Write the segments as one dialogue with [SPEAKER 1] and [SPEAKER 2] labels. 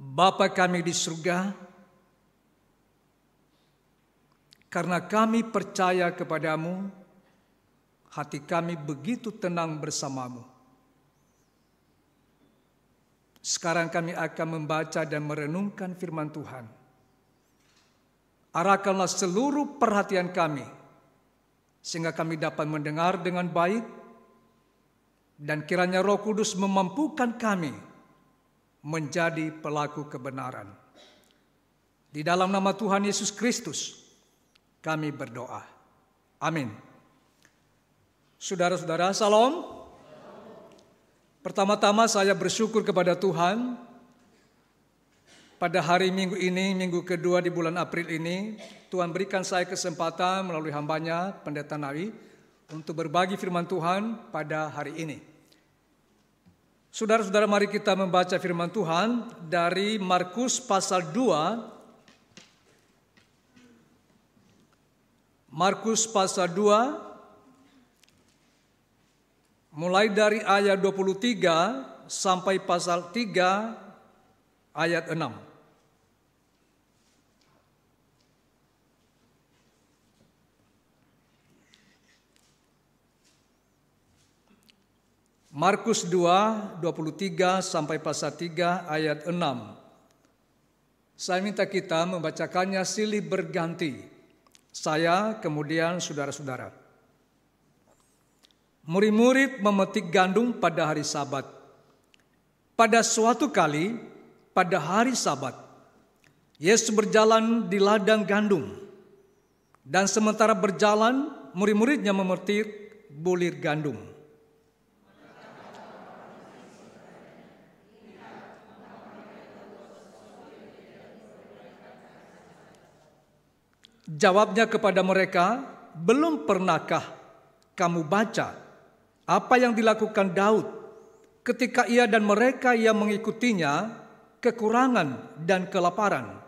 [SPEAKER 1] Bapa kami di surga, karena kami percaya kepadamu, hati kami begitu tenang bersamamu. Sekarang kami akan membaca dan merenungkan firman Tuhan. Arahkanlah seluruh perhatian kami, sehingga kami dapat mendengar dengan baik, dan kiranya Roh Kudus memampukan kami menjadi pelaku kebenaran. Di dalam nama Tuhan Yesus Kristus, kami berdoa. Amin. Saudara-saudara, salam. Pertama-tama saya bersyukur kepada Tuhan pada hari Minggu ini, minggu kedua di bulan April ini, Tuhan berikan saya kesempatan melalui hambanya, Pendeta Nawi, untuk berbagi firman Tuhan pada hari ini. Saudara-saudara, mari kita membaca firman Tuhan dari Markus pasal 2. Markus pasal 2, mulai dari ayat 23 sampai pasal 3 ayat 6. Markus 2, 23 sampai pasal 3 ayat 6. Saya minta kita membacakannya silih berganti. Saya, kemudian saudara-saudara. Murid-murid memetik gandum pada hari Sabat. Pada suatu kali, pada hari Sabat, Yesus berjalan di ladang gandum. Dan sementara berjalan, murid-muridnya memetik bulir gandum. Jawabnya kepada mereka, belum pernahkah kamu baca apa yang dilakukan Daud ketika ia dan mereka yang mengikutinya kekurangan dan kelaparan?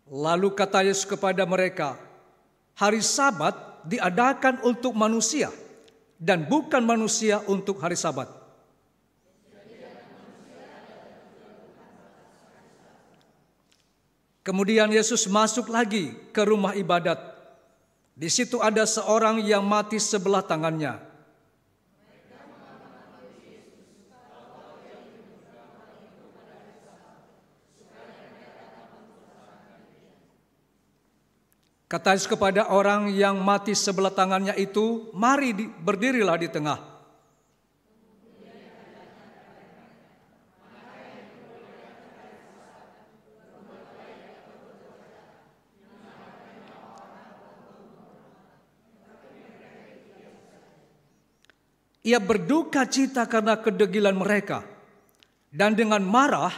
[SPEAKER 1] Lalu kata Yesus kepada mereka, hari Sabat diadakan untuk manusia dan bukan manusia untuk hari Sabat. Kemudian Yesus masuk lagi ke rumah ibadat. Di situ ada seorang yang mati sebelah tangannya. Kata Yesus kepada orang yang mati sebelah tangannya itu, mari berdirilah di tengah. Ia berduka cita karena kedegilan mereka, dan dengan marah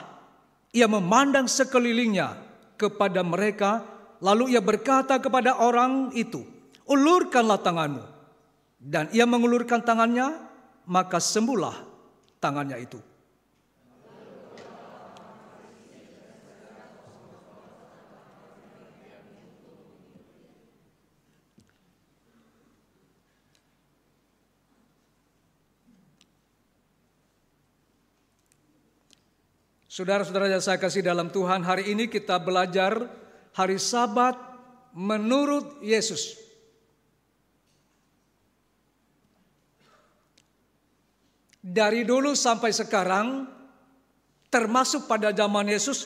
[SPEAKER 1] ia memandang sekelilingnya kepada mereka. Lalu ia berkata kepada orang itu, ulurkanlah tanganmu. Dan ia mengulurkan tangannya, maka sembuhlah tangannya itu. Saudara-saudara yang saya kasih dalam Tuhan, hari ini kita belajar hari Sabat menurut Yesus. Dari dulu sampai sekarang, termasuk pada zaman Yesus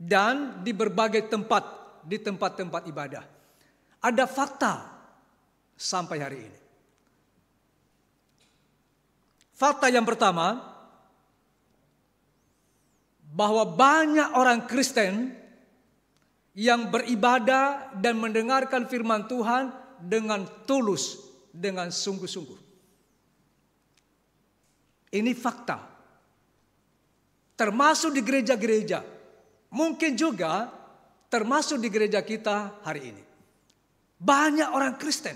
[SPEAKER 1] dan di berbagai tempat, di tempat-tempat ibadah. Ada fakta sampai hari ini. Fakta yang pertama, bahwa banyak orang Kristen yang beribadah dan mendengarkan firman Tuhan dengan tulus, dengan sungguh-sungguh. Ini fakta. Termasuk di gereja-gereja. Mungkin juga termasuk di gereja kita hari ini. Banyak orang Kristen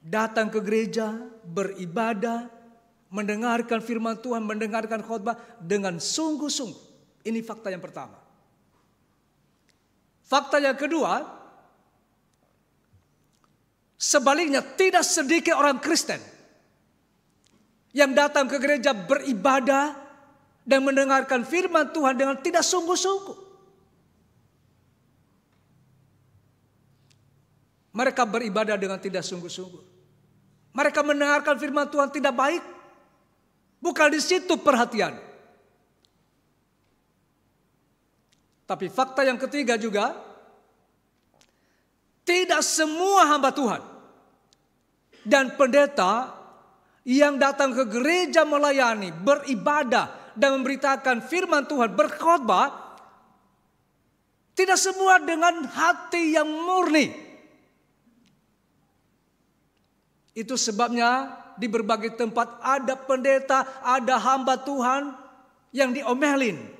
[SPEAKER 1] datang ke gereja, beribadah, mendengarkan firman Tuhan, mendengarkan khotbah dengan sungguh-sungguh. Ini fakta yang pertama. Fakta yang kedua, sebaliknya tidak sedikit orang Kristen yang datang ke gereja beribadah dan mendengarkan firman Tuhan dengan tidak sungguh-sungguh. Mereka beribadah dengan tidak sungguh-sungguh. Mereka mendengarkan firman Tuhan tidak baik. Bukan di situ perhatian. Tapi fakta yang ketiga juga, tidak semua hamba Tuhan dan pendeta yang datang ke gereja melayani, beribadah dan memberitakan firman Tuhan, berkhotbah, tidak semua dengan hati yang murni. Itu sebabnya di berbagai tempat ada pendeta, ada hamba Tuhan yang diomelin.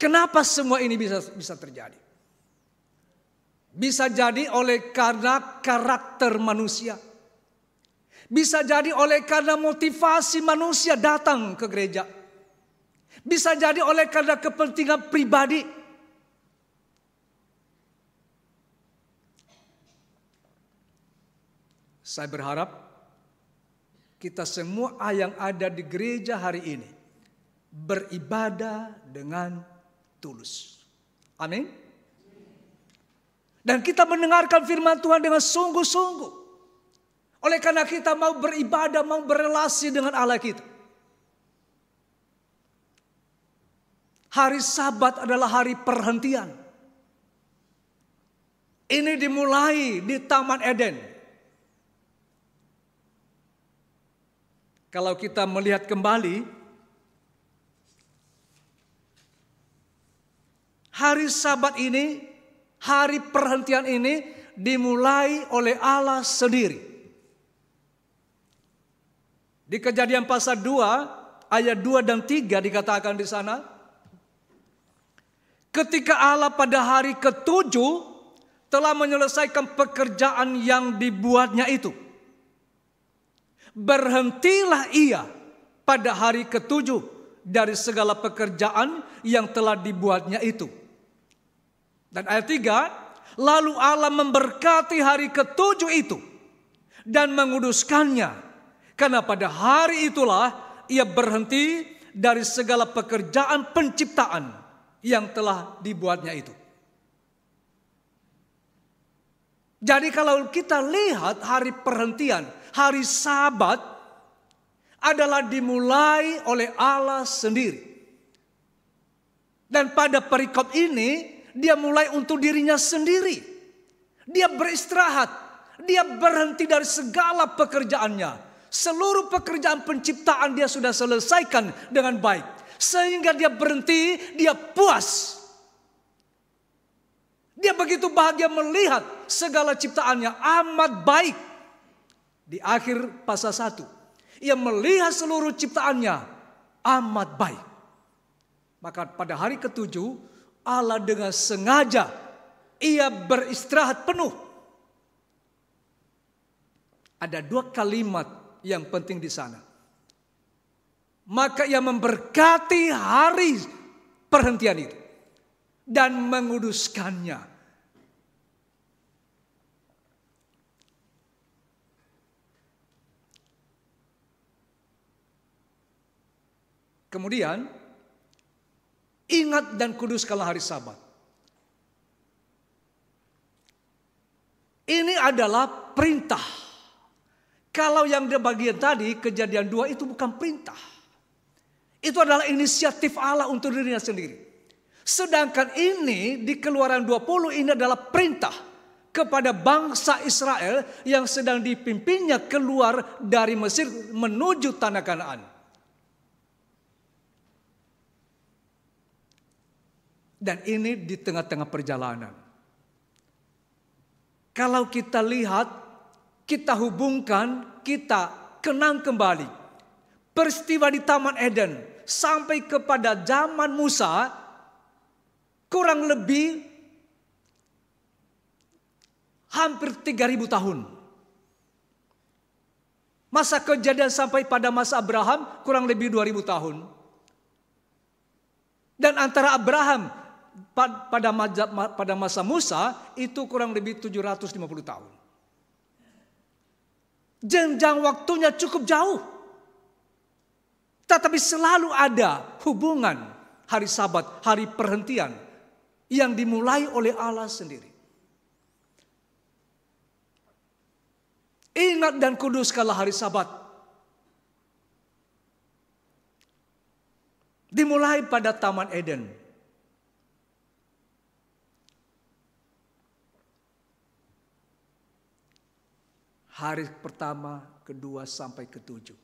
[SPEAKER 1] Kenapa semua ini bisa terjadi? Bisa jadi karena karakter manusia. Bisa jadi karena motivasi manusia datang ke gereja. Bisa jadi karena kepentingan pribadi. Saya berharap kita semua yang ada di gereja hari ini beribadah dengan tulus. Amin. Dan kita mendengarkan firman Tuhan dengan sungguh-sungguh. Oleh karena kita mau beribadah, mau berelasi dengan Allah kita. Hari Sabat adalah hari perhentian. Ini dimulai di Taman Eden. Kalau kita melihat kembali, hari Sabat ini, hari perhentian ini dimulai oleh Allah sendiri. Di Kejadian pasal 2 ayat 2 dan 3 dikatakan di sana, ketika Allah pada hari ke-7 telah menyelesaikan pekerjaan yang dibuatnya itu, berhentilah ia pada hari ke-7 dari segala pekerjaan yang telah dibuatnya itu. Dan ayat 3, lalu Allah memberkati hari ke-7 itu dan menguduskannya, karena pada hari itulah ia berhenti dari segala pekerjaan penciptaan yang telah dibuatnya itu. Jadi kalau kita lihat hari perhentian, hari Sabat adalah dimulai oleh Allah sendiri. Dan pada perikop ini, dia mulai untuk dirinya sendiri. Dia beristirahat. Dia berhenti dari segala pekerjaannya. Seluruh pekerjaan penciptaan dia sudah selesaikan dengan baik. Sehingga dia berhenti, dia puas. Dia begitu bahagia melihat segala ciptaannya amat baik. Di akhir pasal 1, ia melihat seluruh ciptaannya amat baik. Maka pada hari ke-7, Allah dengan sengaja ia beristirahat penuh. Ada 2 kalimat yang penting di sana. Maka ia memberkati hari perhentian itu dan menguduskannya. Kemudian, ingat dan kuduskanlah hari Sabat. Ini adalah perintah. Kalau yang di bagian tadi, Kejadian 2 itu bukan perintah. Itu adalah inisiatif Allah untuk dirinya sendiri. Sedangkan ini di Keluaran 20 ini adalah perintah kepada bangsa Israel yang sedang dipimpinnya keluar dari Mesir menuju tanah Kanaan. Dan ini di tengah-tengah perjalanan. Kalau kita lihat, kita hubungkan, kita kenang kembali peristiwa di Taman Eden sampai kepada zaman Musa, kurang lebih hampir 3.000 tahun. Masa Kejadian sampai pada masa Abraham kurang lebih 2000 tahun. Dan antara Abraham pada masa Musa itu kurang lebih 750 tahun. Jenjang waktunya cukup jauh. Tetapi selalu ada hubungan hari Sabat, hari perhentian yang dimulai oleh Allah sendiri. Ingat dan kuduskanlah hari Sabat. Dimulai pada Taman Eden. Hari pertama, kedua, sampai ketujuh.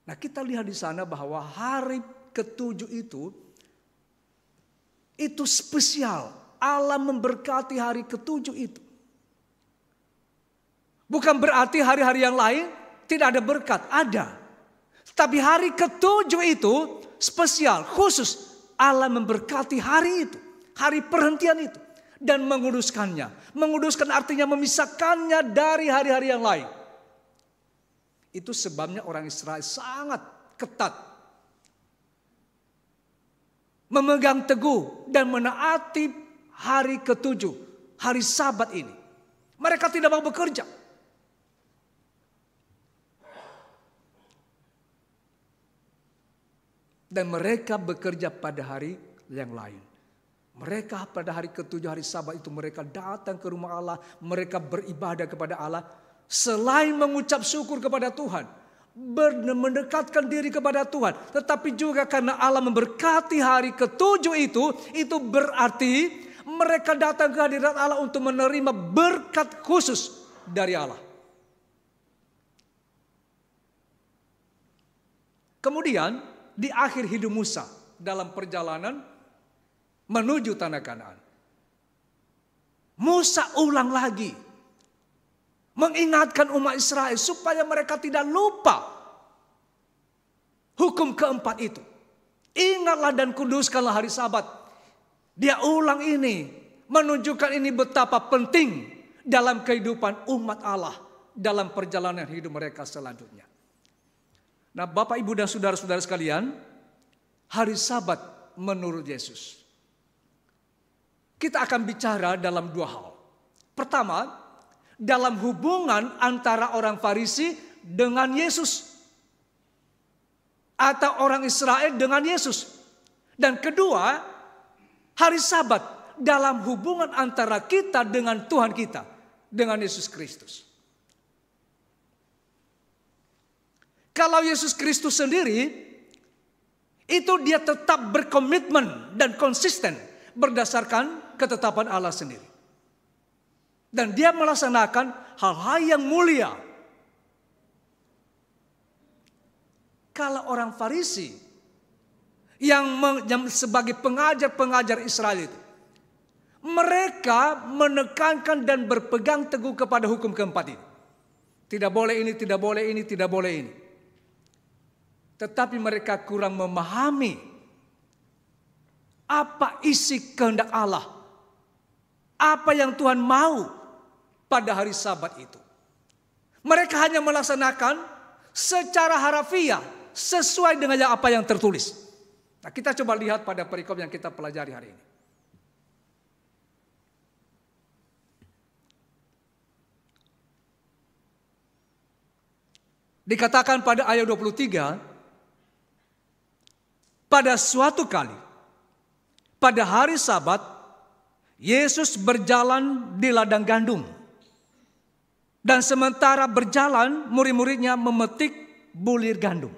[SPEAKER 1] Nah, kita lihat di sana bahwa hari ketujuh itu spesial. Allah memberkati hari ketujuh itu. Bukan berarti hari-hari yang lain tidak ada berkat, ada. Tapi hari ketujuh itu spesial, khusus. Allah memberkati hari itu, hari perhentian itu. Dan menguduskannya. Menguduskan artinya memisahkannya dari hari-hari yang lain. Itu sebabnya orang Israel sangat ketat. Memegang teguh dan menaati hari ketujuh, hari Sabat ini. Mereka tidak mau bekerja. Dan mereka bekerja pada hari yang lain. Mereka pada hari ketujuh, hari Sabat itu mereka datang ke rumah Allah. Mereka beribadah kepada Allah. Selain mengucap syukur kepada Tuhan. Mendekatkan diri kepada Tuhan. Tetapi juga karena Allah memberkati hari ketujuh itu berarti mereka datang ke hadirat Allah untuk menerima berkat khusus dari Allah. Kemudian di akhir hidup Musa dalam perjalanan menuju tanah Kanaan, Musa ulang lagi mengingatkan umat Israel supaya mereka tidak lupa hukum keempat itu. Ingatlah dan kuduskanlah hari Sabat. Dia ulang ini, menunjukkan ini betapa penting dalam kehidupan umat Allah dalam perjalanan hidup mereka selanjutnya. Nah, Bapak, Ibu, dan saudara-saudara sekalian, hari Sabat menurut Yesus, kita akan bicara dalam dua hal. Pertama, dalam hubungan antara orang Farisi dengan Yesus, atau orang Israel dengan Yesus. Dan kedua, hari Sabat dalam hubungan antara kita dengan Tuhan kita, dengan Yesus Kristus. Kalau Yesus Kristus sendiri, itu dia tetap berkomitmen dan konsisten berdasarkan ketetapan Allah sendiri. Dan dia melaksanakan hal-hal yang mulia. Kalau orang Farisi yang sebagai pengajar-pengajar Israel itu, mereka menekankan dan berpegang teguh kepada hukum keempat ini. Tidak boleh ini, tidak boleh ini, tidak boleh ini. Tetapi mereka kurang memahami apa isi kehendak Allah. Apa yang Tuhan mau pada hari Sabat itu. Mereka hanya melaksanakan secara harafiah sesuai dengan apa yang tertulis. Nah, kita coba lihat pada perikop yang kita pelajari hari ini. Dikatakan pada ayat 23, pada suatu kali, pada hari Sabat, Yesus berjalan di ladang gandum. Dan sementara berjalan, murid-muridnya memetik bulir gandum.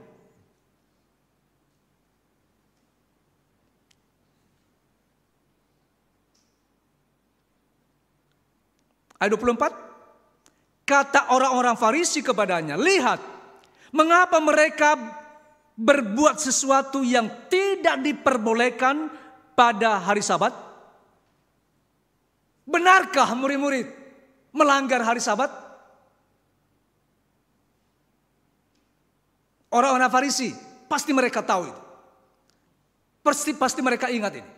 [SPEAKER 1] Ayat 24, kata orang-orang Farisi kepadanya, lihat, mengapa mereka berbuat sesuatu yang tidak diperbolehkan pada hari Sabat? Benarkah murid-murid melanggar hari Sabat? Orang-orang Farisi pasti mereka tahu itu. Pasti mereka ingat ini.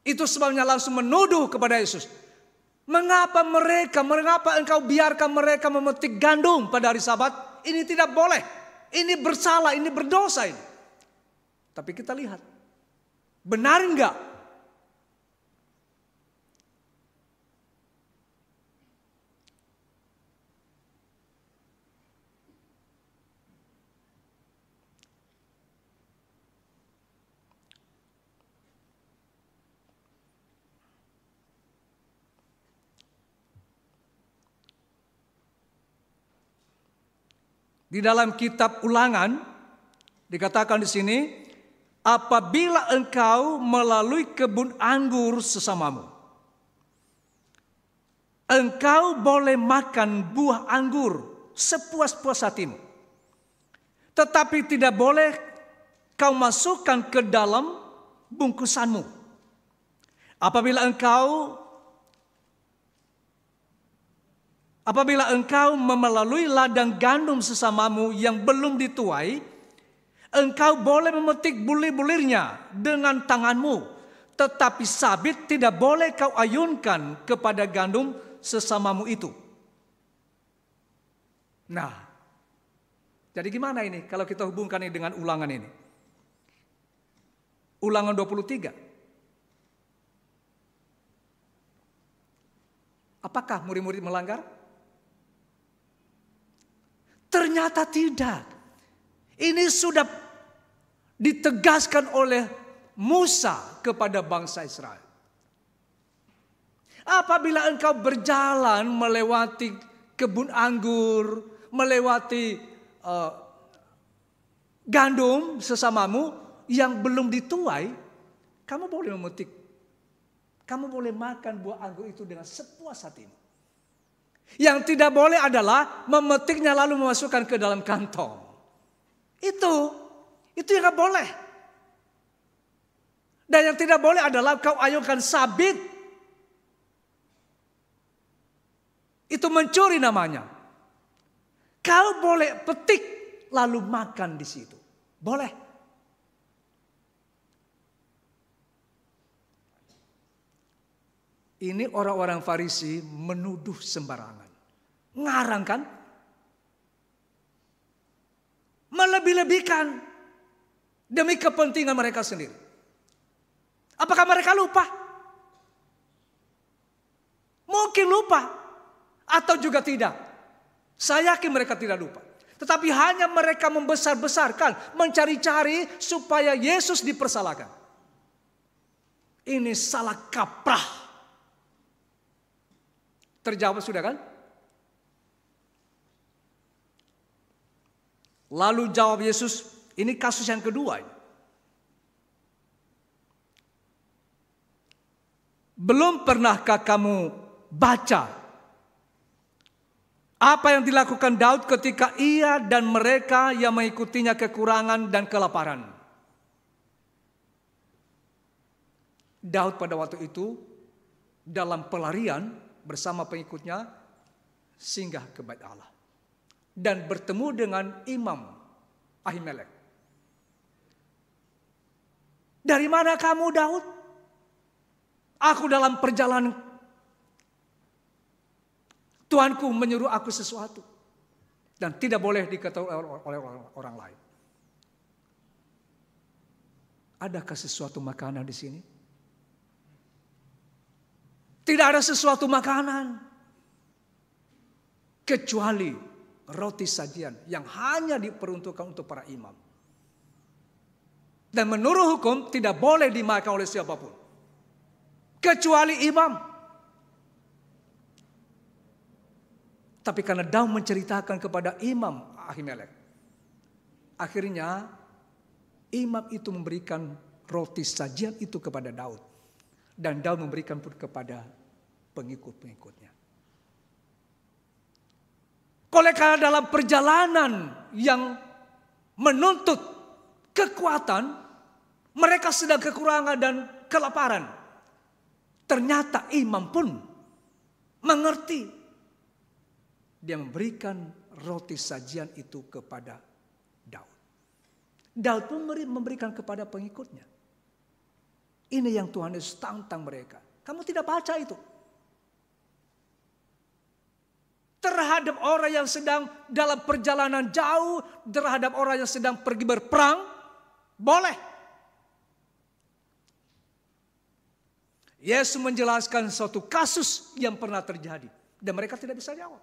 [SPEAKER 1] Itu sebabnya langsung menuduh kepada Yesus. Mengapa engkau biarkan mereka memetik gandum pada hari Sabat? Ini tidak boleh. Ini bersalah, ini berdosa ini. Tapi kita lihat, benar enggak? Di dalam kitab Ulangan dikatakan di sini, apabila engkau melalui kebun anggur sesamamu, engkau boleh makan buah anggur sepuas-puas hatimu, tetapi tidak boleh kau masukkan ke dalam bungkusanmu. Apabila engkau melalui ladang gandum sesamamu yang belum dituai, engkau boleh memetik bulir-bulirnya dengan tanganmu, tetapi sabit tidak boleh kau ayunkan kepada gandum sesamamu itu. Nah, jadi gimana ini kalau kita hubungkan ini dengan Ulangan ini? Ulangan 23. Apakah murid-murid melanggar? Ternyata tidak. Ini sudah ditegaskan oleh Musa kepada bangsa Israel. Apabila engkau berjalan melewati kebun anggur, melewati gandum sesamamu yang belum dituai, kamu boleh memetik. Kamu boleh makan buah anggur itu dengan sepuas hatimu. Yang tidak boleh adalah memetiknya lalu memasukkan ke dalam kantong. Itu yang tidak boleh. Dan yang tidak boleh adalah kau ayunkan sabit. Itu mencuri namanya. Kau boleh petik lalu makan di situ. Boleh. Ini orang-orang Farisi menuduh sembarangan. Ngarang kan? Melebih-lebihkan demi kepentingan mereka sendiri. Apakah mereka lupa? Mungkin lupa. Atau juga tidak. Saya yakin mereka tidak lupa. Tetapi hanya mereka membesar-besarkan, mencari-cari supaya Yesus dipersalahkan. Ini salah kaprah. Terjawab sudah kan? Lalu jawab Yesus, ini kasus yang kedua. Belum pernahkah kamu baca apa yang dilakukan Daud ketika ia dan mereka yang mengikutinya kekurangan dan kelaparan? Daud pada waktu itu dalam pelarian bersama pengikutnya singgah ke Bait Allah dan bertemu dengan Imam Ahimelek. Dari mana kamu, Daud? Aku dalam perjalanan, Tuanku menyuruh aku sesuatu dan tidak boleh diketahui oleh orang lain. Adakah sesuatu makanan di sini? Tidak ada sesuatu makanan kecuali roti sajian yang hanya diperuntukkan untuk para imam. Dan menurut hukum tidak boleh dimakan oleh siapapun kecuali imam. Tapi karena Daud menceritakan kepada Imam Ahimelek, akhirnya imam itu memberikan roti sajian itu kepada Daud. Dan Daud memberikan pun kepada pengikut-pengikutnya. Oleh karena dalam perjalanan yang menuntut kekuatan, mereka sedang kekurangan dan kelaparan. Ternyata imam pun mengerti. Dia memberikan roti sajian itu kepada Daud. Daud pun memberikan kepada pengikutnya. Ini yang Tuhan Yesus tantang mereka. Kamu tidak baca itu. terhadap orang yang sedang dalam perjalanan jauh, terhadap orang yang sedang pergi berperang, boleh. Yesus menjelaskan suatu kasus yang pernah terjadi dan mereka tidak bisa jawab.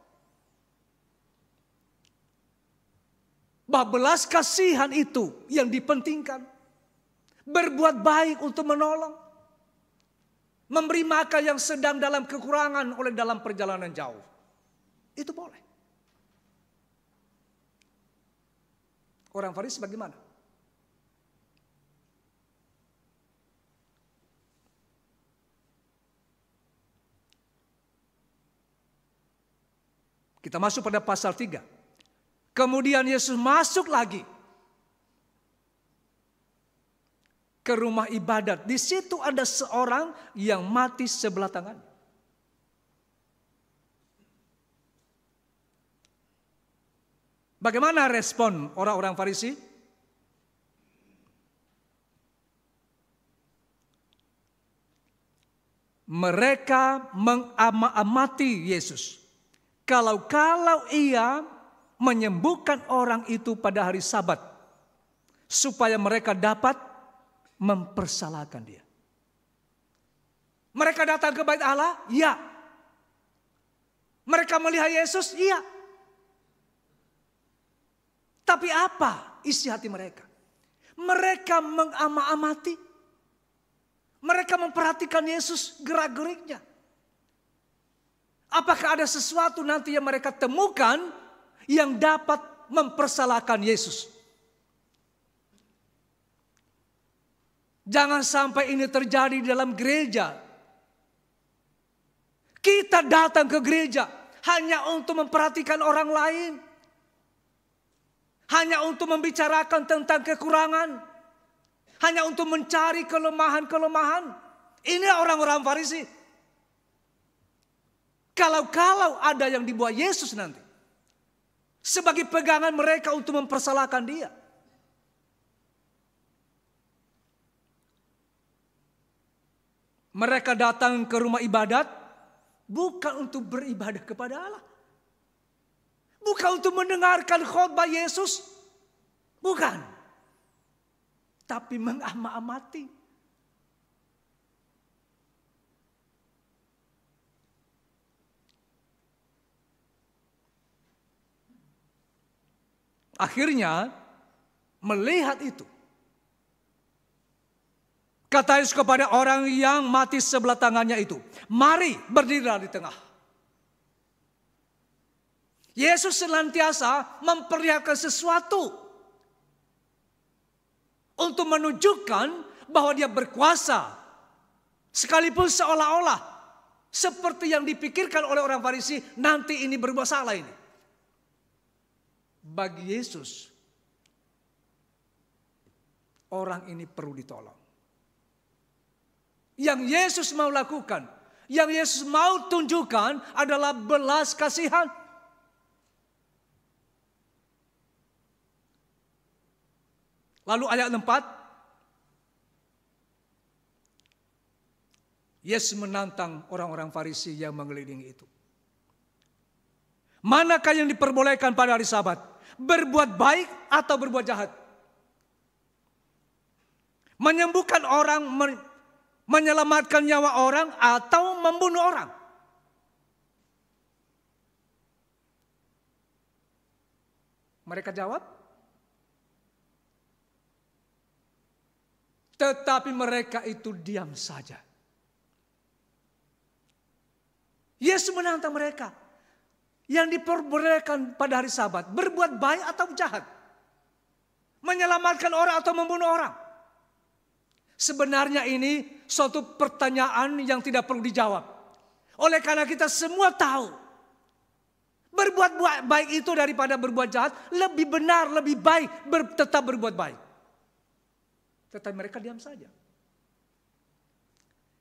[SPEAKER 1] Bahwa belas kasihan itu yang dipentingkan. Berbuat baik untuk menolong. Memberi makan yang sedang dalam kekurangan oleh dalam perjalanan jauh. Itu boleh. Orang Farisi bagaimana? Kita masuk pada pasal 3. Kemudian Yesus masuk lagi ke rumah ibadat. Di situ ada seorang yang mati sebelah tangan. Bagaimana respon orang-orang Farisi? Mereka mengamati Yesus. Kalau ia menyembuhkan orang itu pada hari Sabat, supaya mereka dapat mempersalahkan dia. Mereka datang ke bait Allah? Ya. Mereka melihat Yesus? Iya. Tapi apa isi hati mereka? Mereka mengamati. Mereka memperhatikan Yesus gerak-geriknya. Apakah ada sesuatu nanti yang mereka temukan yang dapat mempersalahkan Yesus? Jangan sampai ini terjadi dalam gereja. Kita datang ke gereja hanya untuk memperhatikan orang lain. Hanya untuk membicarakan tentang kekurangan. Hanya untuk mencari kelemahan-kelemahan. Ini orang-orang Farisi. Kalau ada yang dibawa Yesus nanti. Sebagai pegangan mereka untuk mempersalahkan dia. Mereka datang ke rumah ibadat. Bukan untuk beribadah kepada Allah. Bukan untuk mendengarkan khotbah Yesus. Bukan. Tapi mengamati. Akhirnya melihat itu. Kata Yesus kepada orang yang mati sebelah tangannya itu. Mari berdirilah di tengah. Yesus senantiasa memperlihatkan sesuatu untuk menunjukkan bahwa dia berkuasa. Sekalipun seolah-olah seperti yang dipikirkan oleh orang Farisi, nanti ini berbuat salah ini. Bagi Yesus, orang ini perlu ditolong. Yang Yesus mau lakukan, yang Yesus mau tunjukkan adalah belas kasihan. Lalu ayat 4. Yesus menantang orang-orang Farisi yang mengelilingi itu. Manakah yang diperbolehkan pada hari Sabat? Berbuat baik atau berbuat jahat? Menyembuhkan orang, menyelamatkan nyawa orang atau membunuh orang? Mereka jawab. Tetapi mereka itu diam saja. Yesus menantang mereka. Yang diperbolehkan pada hari Sabat. Berbuat baik atau jahat? Menyelamatkan orang atau membunuh orang? Sebenarnya ini suatu pertanyaan yang tidak perlu dijawab. Oleh karena kita semua tahu. Berbuat baik itu daripada berbuat jahat. Lebih benar, lebih baik tetap berbuat baik. Tetapi mereka diam saja.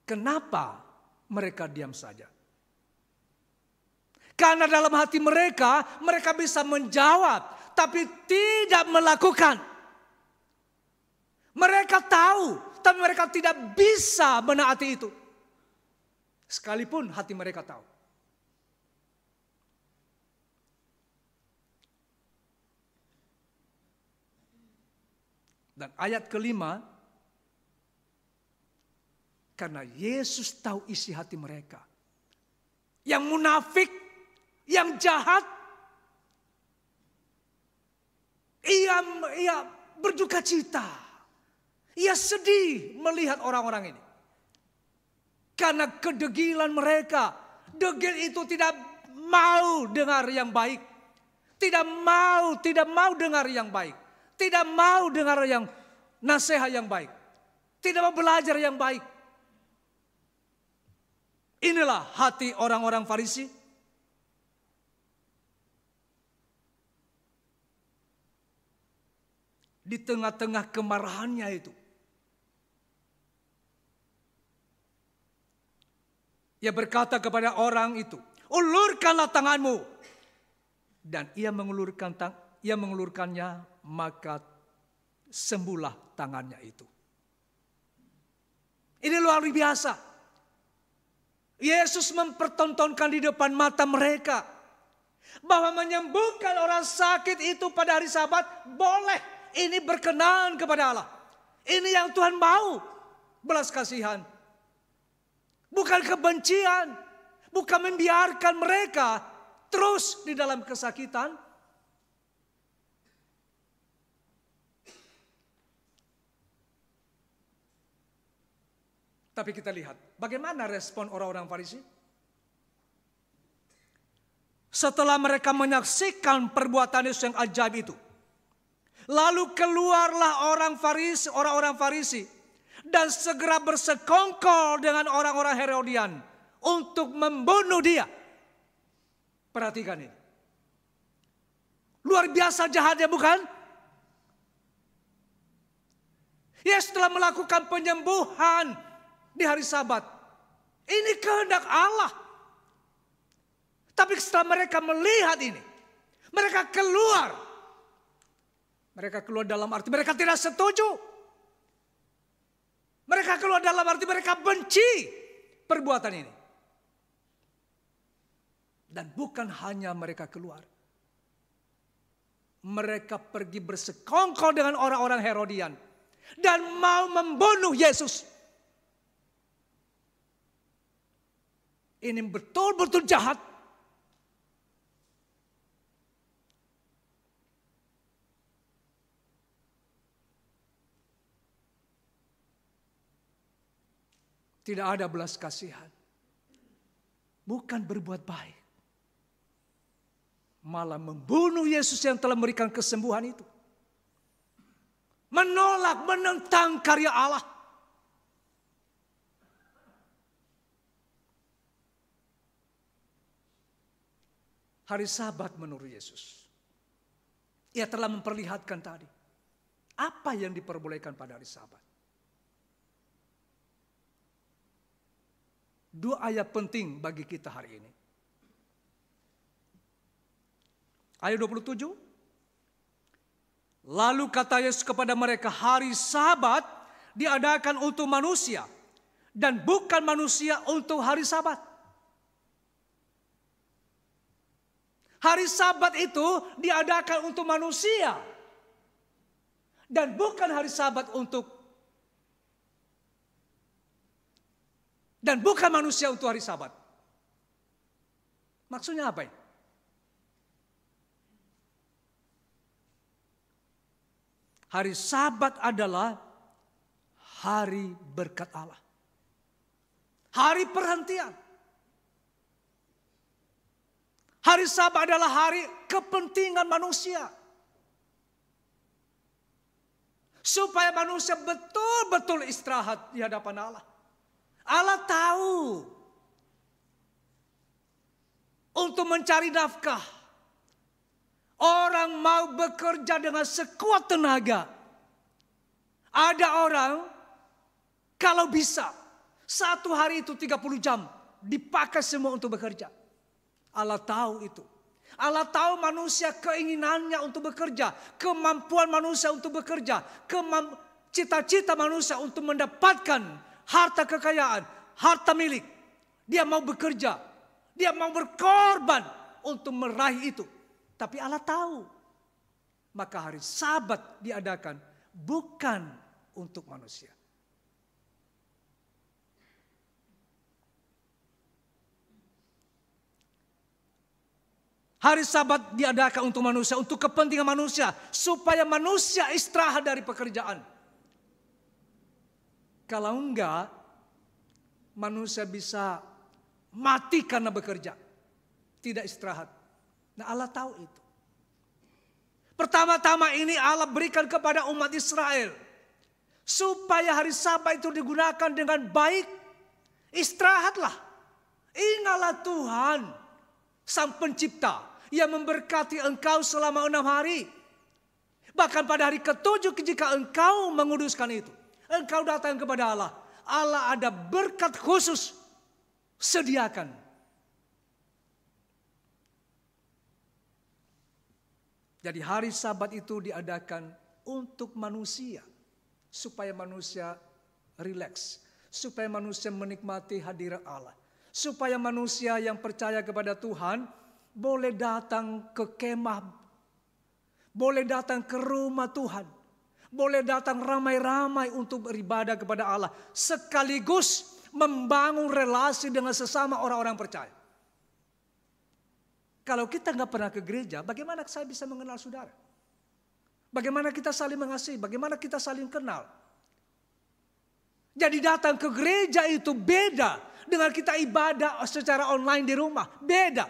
[SPEAKER 1] Kenapa mereka diam saja? Karena dalam hati mereka bisa menjawab, tapi tidak melakukan. Mereka tahu, tapi mereka tidak bisa menaati itu. Sekalipun hati mereka tahu. Dan ayat kelima, karena Yesus tahu isi hati mereka. Yang munafik, yang jahat, ia berduka cita. Ia sedih melihat orang-orang ini. Karena kedegilan mereka. Degil itu tidak mau dengar yang baik. Tidak mau dengar yang baik. Tidak mau dengar yang nasihat yang baik. Tidak mau belajar yang baik. Inilah hati orang-orang Farisi. Di tengah-tengah kemarahannya itu, ia berkata kepada orang itu, ulurkanlah tanganmu. Dan ia mengulurkannya, maka sembuhlah tangannya itu. Ini luar biasa. Yesus mempertontonkan di depan mata mereka bahwa menyembuhkan orang sakit itu pada hari Sabat boleh. Ini berkenan kepada Allah. Ini yang Tuhan mau. Belas kasihan. Bukan kebencian. Bukan membiarkan mereka terus di dalam kesakitan. Tapi kita lihat bagaimana respon orang-orang Farisi. Setelah mereka menyaksikan perbuatan Yesus yang ajaib itu. Lalu keluarlah orang-orang Farisi. Dan segera bersekongkol dengan orang-orang Herodian. Untuk membunuh dia. Perhatikan ini. Luar biasa jahatnya bukan? Yesus telah melakukan penyembuhan di hari Sabat. Ini kehendak Allah. Tapi setelah mereka melihat ini. Mereka keluar. Mereka keluar dalam arti mereka tidak setuju. Mereka keluar dalam arti mereka benci perbuatan ini. Dan bukan hanya mereka keluar. Mereka pergi bersekongkol dengan orang-orang Herodian. Dan mau membunuh Yesus. Ini betul-betul jahat. Tidak ada belas kasihan. Bukan berbuat baik. Malah membunuh Yesus yang telah memberikan kesembuhan itu. Menolak, menentang karya Allah. Hari Sabat menurut Yesus. Ia telah memperlihatkan tadi. Apa yang diperbolehkan pada hari Sabat. Dua ayat penting bagi kita hari ini. Ayat 27. Lalu kata Yesus kepada mereka, hari Sabat diadakan untuk manusia. Dan bukan manusia untuk hari Sabat. Hari Sabat itu diadakan untuk manusia. Dan bukan hari Sabat dan bukan manusia untuk hari Sabat. Maksudnya apa ini? Hari Sabat adalah hari berkat Allah. Hari perhentian. Hari Sabat adalah hari kepentingan manusia. Supaya manusia betul-betul istirahat di hadapan Allah. Allah tahu untuk mencari nafkah. Orang mau bekerja dengan sekuat tenaga. Ada orang kalau bisa satu hari itu 30 jam dipakai semua untuk bekerja. Allah tahu itu. Allah tahu manusia keinginannya untuk bekerja. Kemampuan manusia untuk bekerja. Cita-cita manusia untuk mendapatkan harta kekayaan, harta milik. Dia mau bekerja. Dia mau berkorban untuk meraih itu. Tapi Allah tahu. Maka hari Sabat diadakan bukan untuk manusia. Hari Sabat diadakan untuk manusia, untuk kepentingan manusia, supaya manusia istirahat dari pekerjaan. Kalau enggak, manusia bisa mati karena bekerja, tidak istirahat. Nah, Allah tahu itu. Pertama-tama ini Allah berikan kepada umat Israel, supaya hari Sabat itu digunakan dengan baik. Istirahatlah. Ingatlah Tuhan, Sang Pencipta, yang memberkati engkau selama 6 hari. Bahkan pada hari ke-7 jika engkau menguduskan itu, engkau datang kepada Allah. Allah ada berkat khusus, sediakan. Jadi hari Sabat itu diadakan untuk manusia, supaya manusia rileks, supaya manusia menikmati hadirat Allah, supaya manusia yang percaya kepada Tuhan boleh datang ke kemah, boleh datang ke rumah Tuhan, boleh datang ramai-ramai untuk beribadah kepada Allah, sekaligus membangun relasi dengan sesama orang-orang percaya. Kalau kita nggak pernah ke gereja, bagaimana saya bisa mengenal saudara? Bagaimana kita saling mengasihi? Bagaimana kita saling kenal? Jadi datang ke gereja itu beda dengan kita ibadah secara online di rumah. Beda.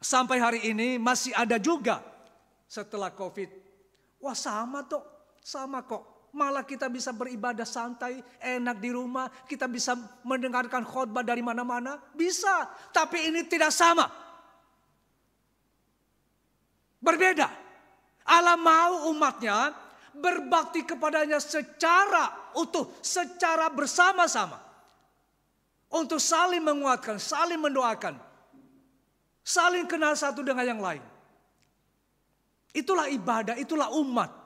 [SPEAKER 1] Sampai hari ini masih ada juga setelah COVID. Wah sama kok. Malah kita bisa beribadah santai, enak di rumah. Kita bisa mendengarkan khotbah dari mana-mana. Bisa, tapi ini tidak sama. Berbeda. Allah mau umatnya berbakti kepadanya secara utuh, secara bersama-sama. Untuk saling menguatkan, saling mendoakan. Saling kenal satu dengan yang lain. Itulah ibadah, itulah umat.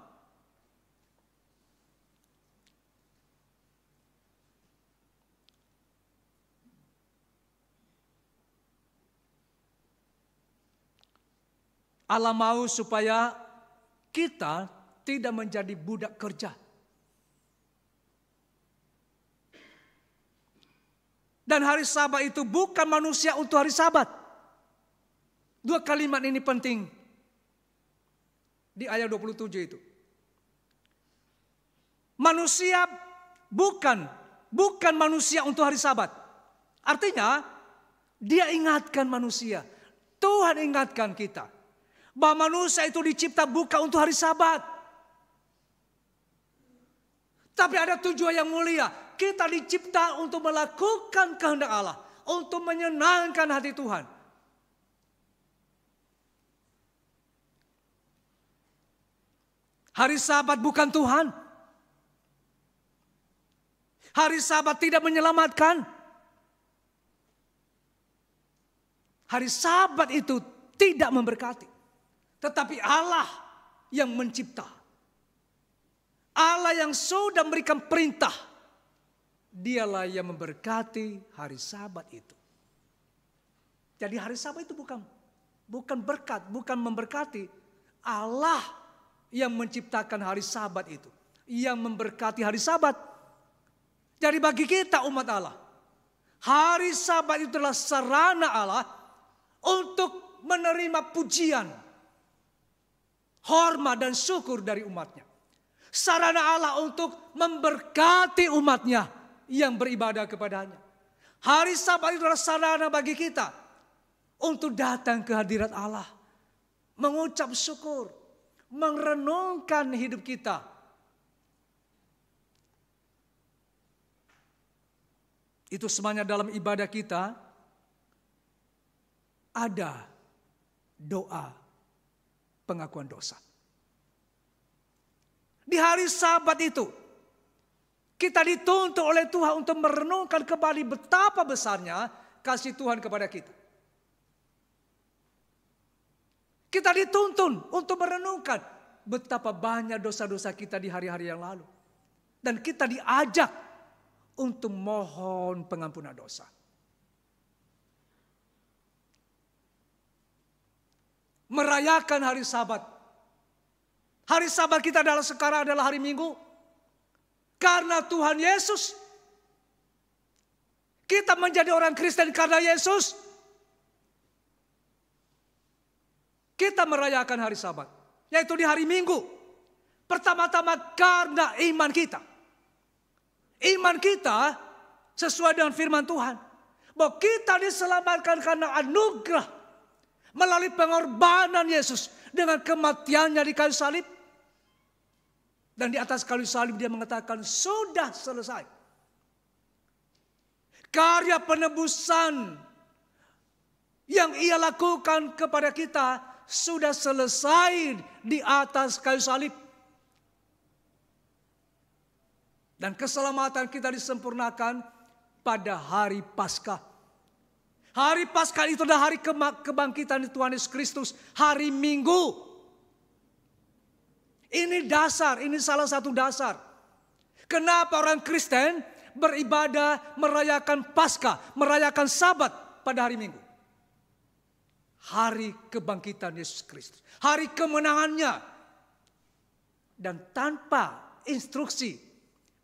[SPEAKER 1] Allah mau supaya kita tidak menjadi budak kerja. Dan hari Sabat itu bukan manusia untuk hari Sabat. 2 kalimat ini penting. Di ayat 27 itu. Manusia bukan manusia untuk hari Sabat. Artinya, dia ingatkan manusia. Tuhan ingatkan kita. Bahwa manusia itu dicipta bukan untuk hari Sabat. Tapi ada tujuan yang mulia. Kita dicipta untuk melakukan kehendak Allah. Untuk menyenangkan hati Tuhan. Hari Sabat bukan Tuhan. Hari Sabat tidak menyelamatkan. Hari Sabat itu tidak memberkati. Tetapi Allah yang mencipta. Allah yang sudah memberikan perintah. Dialah yang memberkati hari Sabat itu. Jadi hari Sabat itu bukan berkat, bukan memberkati. Allah yang menciptakan hari Sabat itu. Yang memberkati hari Sabat. Jadi bagi kita umat Allah. Hari Sabat itu adalah sarana Allah untuk menerima pujian, hormat dan syukur dari umatnya. Sarana Allah untuk memberkati umatnya yang beribadah kepadanya. Hari Sabat itu adalah sarana bagi kita untuk datang ke hadirat Allah. Mengucap syukur, merenungkan hidup kita. Itu semuanya dalam ibadah kita ada doa pengakuan dosa. Di hari Sabat itu kita dituntut oleh Tuhan untuk merenungkan kembali betapa besarnya kasih Tuhan kepada kita. Kita dituntun untuk merenungkan betapa banyak dosa-dosa kita di hari-hari yang lalu. Dan kita diajak untuk mohon pengampunan dosa. merayakan hari Sabat. Hari Sabat kita sekarang adalah hari Minggu. Karena Tuhan Yesus. Kita menjadi orang Kristen karena Yesus. Kita merayakan hari Sabat, yaitu di hari Minggu. Pertama-tama karena iman kita. Iman kita sesuai dengan firman Tuhan. Bahwa kita diselamatkan karena anugerah. Melalui pengorbanan Yesus dengan kematiannya di kayu salib. Dan di atas kayu salib dia mengatakan sudah selesai. Karya penebusan yang ia lakukan kepada kita sudah selesai di atas kayu salib. Dan keselamatan kita disempurnakan pada hari Paskah. Hari Paskah itu adalah hari kebangkitan Tuhan Yesus Kristus. Hari Minggu. Ini dasar, ini salah satu dasar. Kenapa orang Kristen beribadah, merayakan Paskah, merayakan Sabat pada hari Minggu? Hari kebangkitan Yesus Kristus. Hari kemenangannya. Dan tanpa instruksi,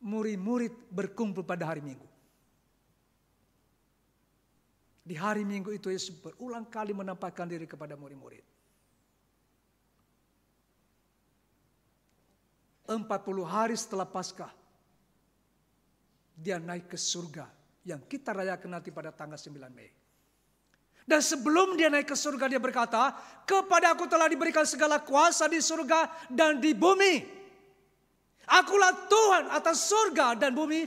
[SPEAKER 1] murid-murid berkumpul pada hari Minggu. Di hari Minggu itu Yesus berulang kali menampakkan diri kepada murid-murid. 40 hari setelah Paskah, dia naik ke surga yang kita rayakan nanti pada tanggal 9 Mei. Dan sebelum dia naik ke surga dia berkata, kepada aku telah diberikan segala kuasa di surga dan di bumi. Akulah Tuhan atas surga dan bumi.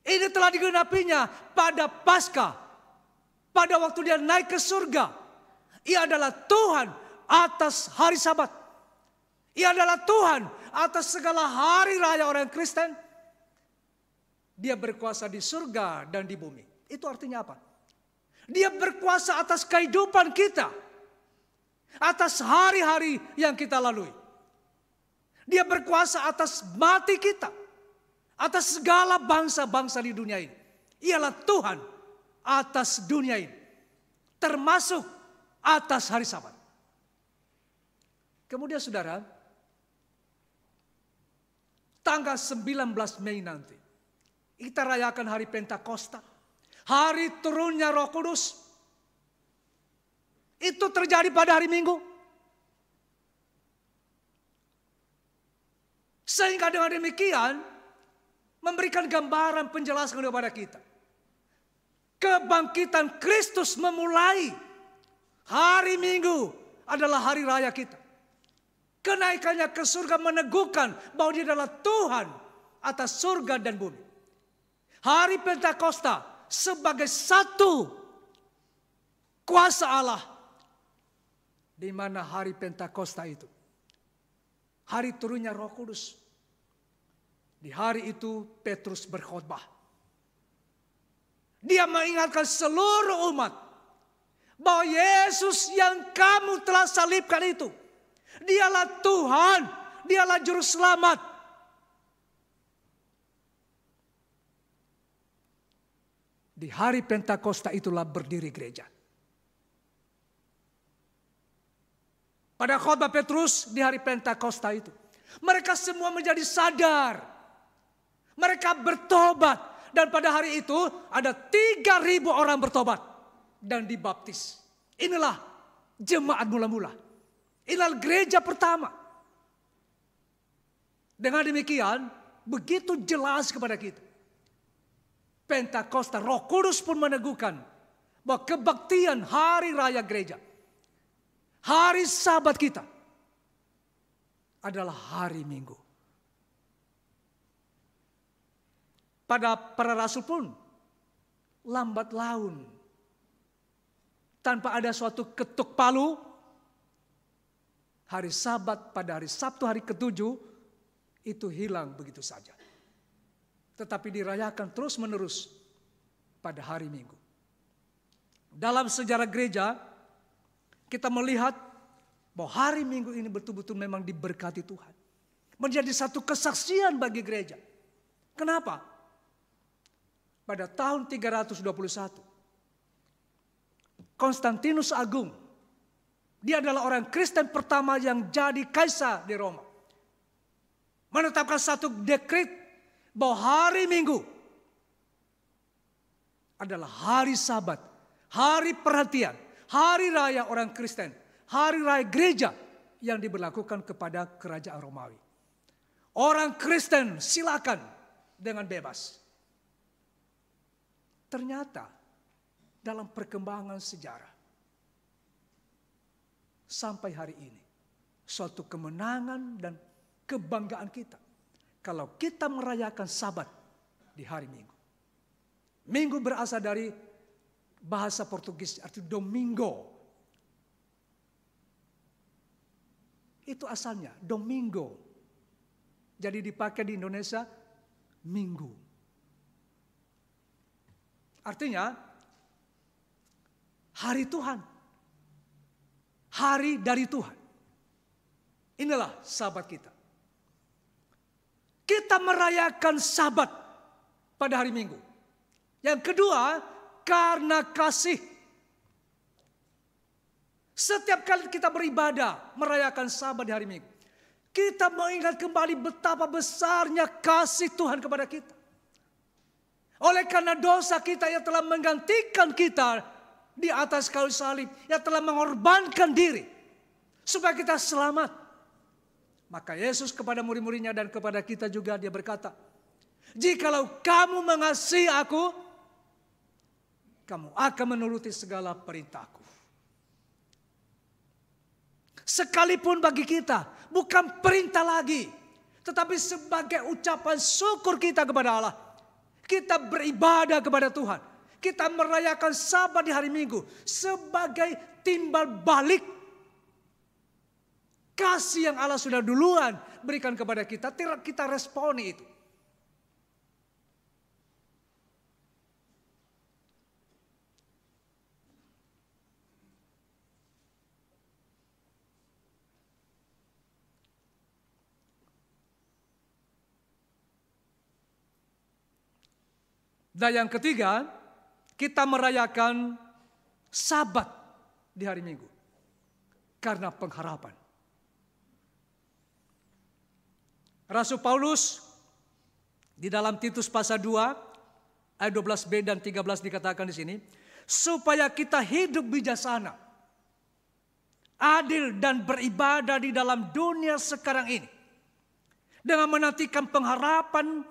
[SPEAKER 1] Ini telah digenapinya pada Paskah. Pada waktu dia naik ke surga. Ia adalah Tuhan atas hari Sabat. Ia adalah Tuhan atas segala hari raya orang Kristen. Dia berkuasa di surga dan di bumi. Itu artinya apa? Dia berkuasa atas kehidupan kita. Atas hari-hari yang kita lalui. Dia berkuasa atas mati kita. Atas segala bangsa-bangsa di dunia ini. Ialah Tuhan atas dunia ini. Termasuk atas hari Sabat. Kemudian saudara, tanggal 19 Mei nanti, kita rayakan hari Pentakosta. Hari turunnya Roh Kudus. Itu terjadi pada hari Minggu. Sehingga dengan demikian, memberikan gambaran penjelasan kepada kita. Kebangkitan Kristus memulai hari Minggu adalah hari raya kita. Kenaikannya ke surga meneguhkan bahwa dia adalah Tuhan atas surga dan bumi. Hari Pentakosta sebagai satu kuasa Allah. Di mana hari Pentakosta itu? Hari turunnya Roh Kudus. Di hari itu Petrus berkhotbah. Dia mengingatkan seluruh umat bahwa Yesus yang kamu telah salibkan itu, dialah Tuhan, dialah juru selamat. Di hari Pentakosta itulah berdiri gereja. Pada khotbah Petrus di hari Pentakosta itu, mereka semua menjadi sadar. Mereka bertobat. Dan pada hari itu ada 3.000 orang bertobat dan dibaptis. Inilah jemaat mula-mula. Inilah gereja pertama. Dengan demikian, begitu jelas kepada kita. Pentakosta, Roh Kudus pun meneguhkan bahwa kebaktian hari raya gereja, hari Sabat kita adalah hari Minggu. Pada para rasul pun lambat laun, tanpa ada suatu ketuk palu, hari Sabat pada hari Sabtu hari ke-7 itu hilang begitu saja. Tetapi dirayakan terus menerus pada hari Minggu. Dalam sejarah gereja kita melihat bahwa hari Minggu ini betul-betul memang diberkati Tuhan. Menjadi satu kesaksian bagi gereja. Kenapa? Pada tahun 321 Konstantinus Agung Dia adalah orang Kristen pertama yang jadi kaisar di Roma. Menetapkan satu dekret bahwa hari Minggu adalah hari Sabat, hari perhatian, hari raya orang Kristen, hari raya gereja yang diberlakukan kepada kerajaan Romawi. Orang Kristen silakan dengan bebas. Ternyata dalam perkembangan sejarah sampai hari ini suatu kemenangan dan kebanggaan kita kalau kita merayakan Sabat di hari Minggu. Minggu berasal dari bahasa Portugis arti domingo. Itu asalnya domingo. Jadi dipakai di Indonesia minggu. Artinya hari Tuhan. Hari dari Tuhan. Inilah Sabat kita. Kita merayakan Sabat pada hari Minggu. Yang kedua, karena kasih. Setiap kali kita beribadah, merayakan Sabat di hari Minggu, kita mengingat kembali betapa besarnya kasih Tuhan kepada kita. Oleh karena dosa kita yang telah menggantikan kita di atas kayu salib, yang telah mengorbankan diri supaya kita selamat. Maka Yesus kepada murid-muridnya dan kepada kita juga dia berkata, jikalau kamu mengasihi aku, kamu akan menuruti segala perintahku. Sekalipun bagi kita bukan perintah lagi, tetapi sebagai ucapan syukur kita kepada Allah. Kita beribadah kepada Tuhan. Kita merayakan Sabat di hari Minggu sebagai timbal balik kasih yang Allah sudah duluan berikan kepada kita. Kita responi itu. Dan yang ketiga, kita merayakan Sabat di hari Minggu karena pengharapan. Rasul Paulus di dalam Titus pasal 2 ayat 12b dan 13 dikatakan di sini, supaya kita hidup bijaksana, adil dan beribadah di dalam dunia sekarang ini, dengan menantikan penggenapan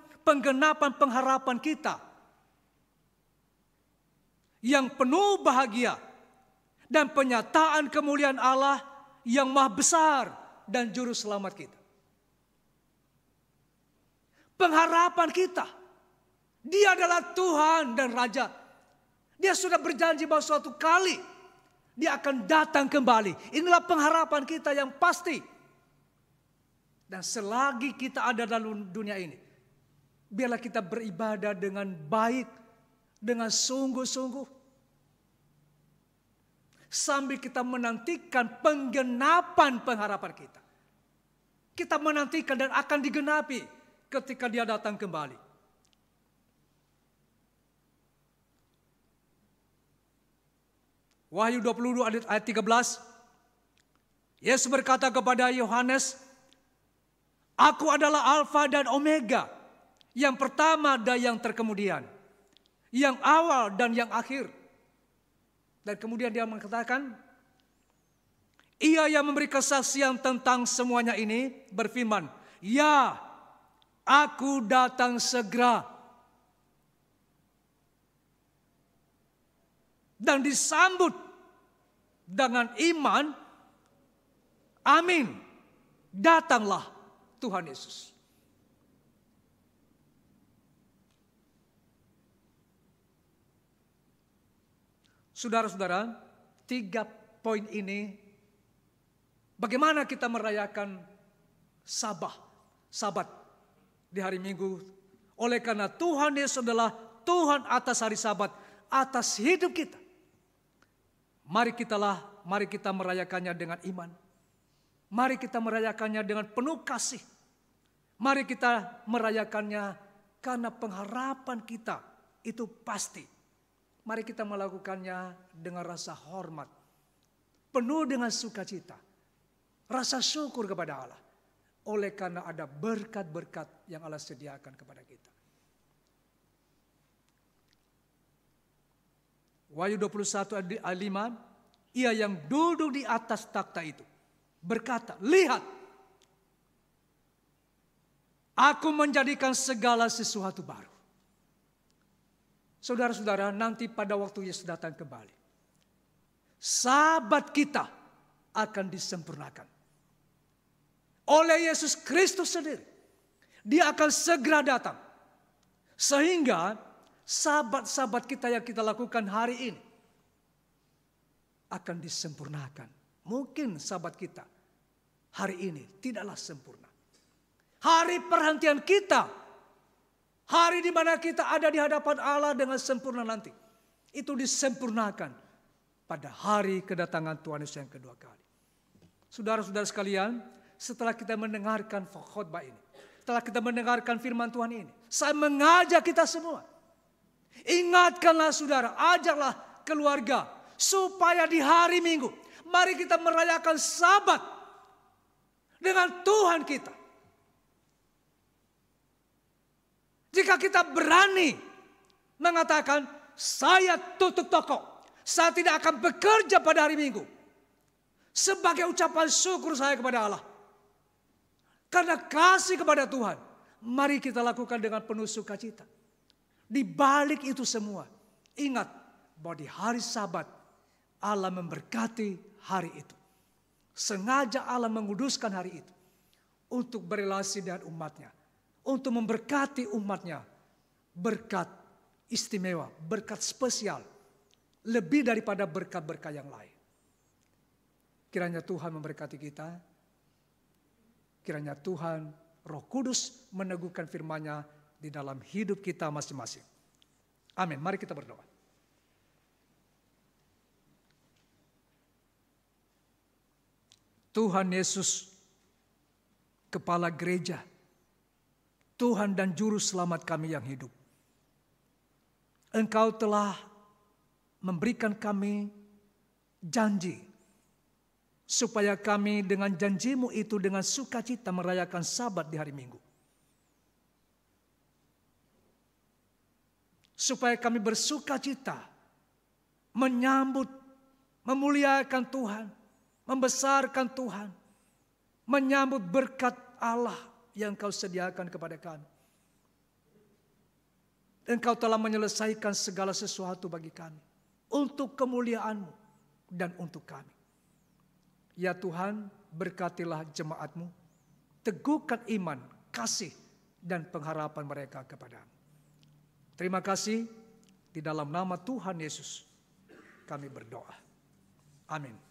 [SPEAKER 1] pengharapan kita yang penuh bahagia dan penyataan kemuliaan Allah yang maha besar dan juru selamat kita. Pengharapan kita, dia adalah Tuhan dan Raja. Dia sudah berjanji bahwa suatu kali dia akan datang kembali. Inilah pengharapan kita yang pasti. Dan selagi kita ada dalam dunia ini, biarlah kita beribadah dengan baik, dengan sungguh-sungguh, sambil kita menantikan penggenapan pengharapan kita. Kita menantikan dan akan digenapi ketika dia datang kembali. Wahyu 22 ayat 13. Yesus berkata kepada Yohanes, aku adalah Alfa dan Omega, yang pertama dan yang terkemudian, yang awal dan yang akhir. Dan kemudian dia mengatakan, ia yang memberi kesaksian tentang semuanya ini berfirman, ya, aku datang segera. Dan disambut dengan iman, amin, datanglah Tuhan Yesus. Saudara-saudara, 3 poin ini, bagaimana kita merayakan Sabat di hari Minggu. Oleh karena Tuhan Yesus adalah Tuhan atas hari Sabat, atas hidup kita. Mari kita merayakannya dengan iman. Mari kita merayakannya dengan penuh kasih. Mari kita merayakannya karena pengharapan kita itu pasti. Mari kita melakukannya dengan rasa hormat, penuh dengan sukacita, rasa syukur kepada Allah. Oleh karena ada berkat-berkat yang Allah sediakan kepada kita. Wahyu 21 ayat 5, ia yang duduk di atas takhta itu berkata, lihat, aku menjadikan segala sesuatu baru. Saudara-saudara, nanti pada waktu Yesus datang kembali, sahabat kita akan disempurnakan oleh Yesus Kristus sendiri. Dia akan segera datang. Sehingga sahabat-sahabat kita yang kita lakukan hari ini akan disempurnakan. Mungkin sahabat kita hari ini tidaklah sempurna. Hari perhentian kita, hari di mana kita ada di hadapan Allah dengan sempurna nanti, itu disempurnakan pada hari kedatangan Tuhan Yesus yang kedua kali. Saudara-saudara sekalian, setelah kita mendengarkan khotbah ini, setelah kita mendengarkan firman Tuhan ini, saya mengajak kita semua, ingatkanlah saudara, ajaklah keluarga, supaya di hari Minggu, mari kita merayakan Sabat dengan Tuhan kita. Jika kita berani mengatakan, saya tutup toko, saya tidak akan bekerja pada hari Minggu, sebagai ucapan syukur saya kepada Allah, karena kasih kepada Tuhan, mari kita lakukan dengan penuh sukacita. Di balik itu semua, ingat bahwa di hari Sabat Allah memberkati hari itu. Sengaja Allah menguduskan hari itu untuk berelasi dengan umatnya, untuk memberkati umatnya berkat istimewa, berkat spesial, lebih daripada berkat-berkat yang lain. Kiranya Tuhan memberkati kita. Kiranya Tuhan Roh Kudus meneguhkan firman-Nya di dalam hidup kita masing-masing. Amin. Mari kita berdoa. Tuhan Yesus, Kepala Gereja, Tuhan dan Juru Selamat kami yang hidup, Engkau telah memberikan kami janji, supaya kami dengan janji-Mu itu dengan sukacita merayakan Sabat di hari Minggu. Supaya kami bersukacita menyambut, memuliakan Tuhan, membesarkan Tuhan, menyambut berkat Allah yang Kau sediakan kepada kami. Engkau telah menyelesaikan segala sesuatu bagi kami, untuk kemuliaan-Mu dan untuk kami. Ya Tuhan, berkatilah jemaat-Mu, teguhkan iman, kasih, dan pengharapan mereka kepada-Mu. Terima kasih, di dalam nama Tuhan Yesus kami berdoa. Amin.